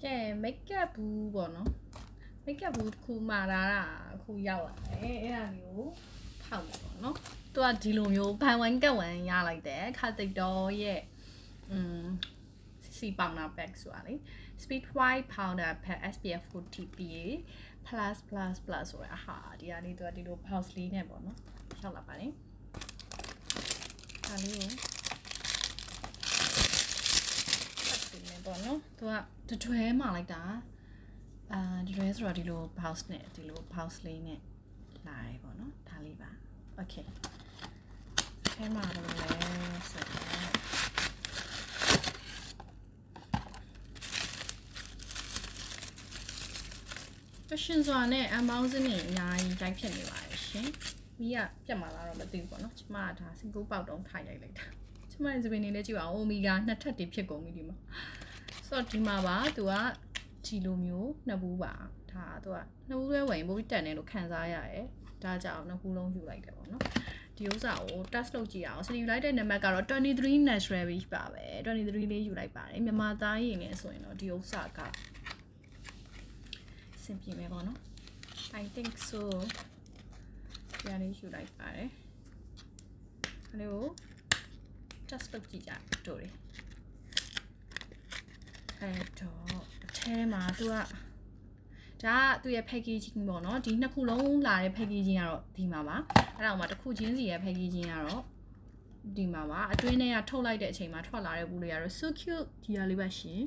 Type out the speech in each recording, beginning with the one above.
ကဲ makeup ဘူးပေါ့နော် makeup ဘူးတစ်ခုမှာတာအခုရောက်လာတယ်အဲ့ဒါမျိုးဖောက်မယ်ပေါ့နော်သူကဒီလိုမျိုးဘန်ဝိုင်းကတ်ဝိုင်းရလိုက်တယ်ခါတိတ်တော်ရဲ့CC powder pack ဆိုတာလေ speed white powder pack SPF 40 PA plus ဆိုတာဟာဒီဟာလေးသူကဒီလို pouch လေးနဲ့ပေါ့နော်ရောက်လာပါတယ်ဒါလေးကိုပေါ့နော်သူကတတွဲမှာလိုက်တာတတွဲဆိုတော့ဒီလို pouch နဲ့ဒီလို pouch လေးနဲ့လာရပေါ့နော်ဒါလေးပါ okay အဲမှာတော့လဲဆိုတော့ရှင်စွာနဲ့ unboxing နေအများကြီးတိုက်ဖြစ်နေပါတယ်ရှင်မီးကပြတ်မှာလားတော့မသိဘူးပေါ့နော်ကျမကဒါ single ပေါက်တုံးထိုင်လိုက်တာကျမရဲ့စပင်းလေးလည်းကြည့်ပါဦးအိုမီဂါ2ထပ်တည်းဖြစ်ကုန်ပြီဒီမှာဆိုတော့ဒီမှာပါသူကဒီလိုမျိုးနှစ်ဘူးပါဒါသူကနှစ်ဘူးပဲဝင်ပို့ပြီးတက်နေလို့ခံစားရတယ်ဒါကြောင့်နှစ်ဘူးလုံးယူလိုက်တယ်ပေါ့နော်ဒီဥစ္စာကို test လုပ်ကြည့်အောင်စယူလိုက်တဲ့နံပါတ်ကတော့23 natural beach ပါပဲ23လေးယူလိုက်ပါတယ်မြန်မာသားရည်နဲ့ဆိုရင်တော့ဒီဥစ္စာကစင်ပြေမယ်ပေါ့နော် I think so ဒီလေးယူလိုက်ပါတယ်အဲ့လို test လုပ်ကြည့်ကြတို့လေအဲ့တော့အထဲမှာသူကဒါကသူ့ရဲ့ packaging ပေါ့နော်ဒီနှစ်ခုလုံးလာတဲ့ packaging ကတော့ဒီမှာပါအဲ့ဒါမှတစ်ခုချင်းစီရဲ့ packaging ကတော့ဒီမှာပါအတွင်းထဲကထုတ်လိုက်တဲ့အချိန်မှာထွက်လာတဲ့ဘူးလေးကတော့ so cute ဒီဟာလေးပါရှင်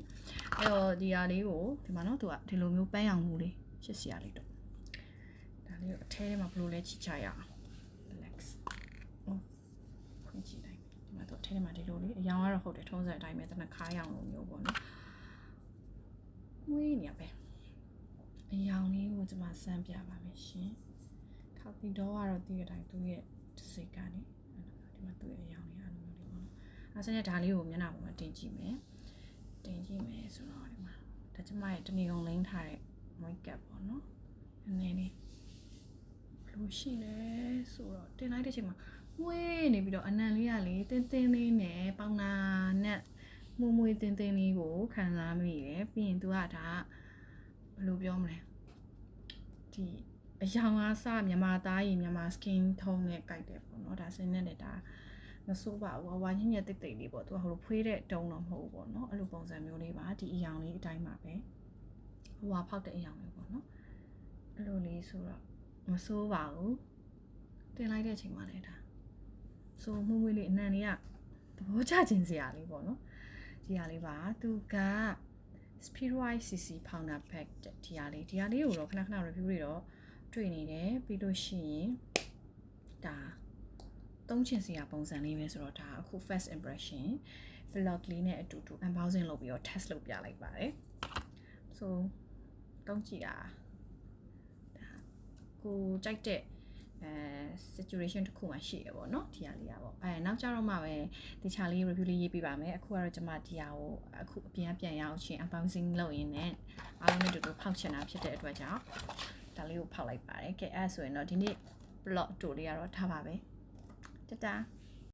အဲ့တော့ဒီဟာလေးကိုဒီမှာနော်သူကဒီလိုမျိုးပန်းရောင်ဘူးလေးရှစ်စရာလေးတော့ဒါလေးကိုအထဲထဲမှာဘယ်လိုလဲကြည့်ချရအောင် relax ခွင့်ကြည့်လိုက်ဒီမှာသူအထဲထဲမှာဒီလိုလေးအရောင်ကတော့ဟုတ်တယ်ထုံးစံအတိုင်းပဲတနခါရောင်လိုမျိုးပေါ့နော်ဝေးနေရပဲအရောင်လေးကိုကျွန်မစမ်းပြပါမယ်ရှင်ခောက်တီတော့ကတော့ဒီအတိုင်းသူ့ရဲ့စိတ်ကနေဒီမှာသူ့ရဲ့အရောင်လေးအားလုံးလေးပေါ့နော်အဲဆိုရင်ဒါလေးကိုမျက်နှာပေါ်မှာတင်ကြည့်မယ်ဆိုတော့ဒီမှာဒါကျွန်မရဲ့တနေကုန်လိမ့်ထားတဲ့ makeup ပေါ့နော်နည်းနည်းလေးဘလို့ရှိလဲဆိုတော့တင်လိုက်တဲ့အချိန်မှာဝေးနေပြီးတော့အနံလေးကလေတင်းလေးနဲ့ပေါင်နာနဲ့မွေတင်းလေးကိုခံစားမိတယ်ပြီးရင်သူကဒါဘယ်လိုပြောမလဲဒီအယောင်အားစမြန်မာသားရင်မြန်မာ skin tone နဲ့ကြိုက်တယ်ပေါ့နော်ဒါစင်းနဲ့လည်းဒါမဆိုးပါဘူးဝါညံ့ညက်တိတ်လေးပေါ့သူကဟိုလိုဖွေးတဲ့တုံးတော့မဟုတ်ဘူးပေါ့နော်အဲ့လိုပုံစံမျိုးလေးပါဒီအယောင်လေးအတိုင်းပါပဲဟွာဖောက်တဲ့အယောင်လေးပေါ့နော်အဲ့လိုလေးဆိုတော့မဆိုးပါဘူးတင်လိုက်တဲ့အချိန်မှလည်းဒါဆိုမှုမွေးလေးအနံလေးကသဘောကျခြင်းစရာလေးပေါ့နော်ဒီဟာလေးပါသူက Speedwise CC powder pack ဒီဟာလေးကိုတော့ခဏ review တွေတော့တွေ့နေတယ်ပြီးလို့ရှိရင်ဒါသုံးချင်စရာပုံစံလေးပဲဆိုတော့ဒါအခု first impression vlog လေးနဲ့အတူတူ unboxing လုပ်ပြီးတော့ test လုပ်ပြလိုက်ပါတယ် so သုံးကြည့်တာဒါကိုကြိုက်တဲ့situation တစ်ခုမှရှိရပေါ့နော်ဒီဟာလေးอ่ะပေါ့နောက်ကြတော့မှပဲဒီချာလေး review လေးရေးပြပါမယ်အခုကတော့ကျွန်မဒီဟာကိုအခုအပြင်ပြန်ရအောင်ချင်း unboxing လုပ်ရင်းနဲ့အားလုံးနဲ့တူတူဖောက်ချင်တာဖြစ်တဲ့အတွက်ကြောင့်ဒါလေးကိုဖောက်လိုက်ပါတယ်ကဲအဲ့ဆိုရင်တော့ဒီနေ့ blog တူလေးကတော့ထားပါပဲတတား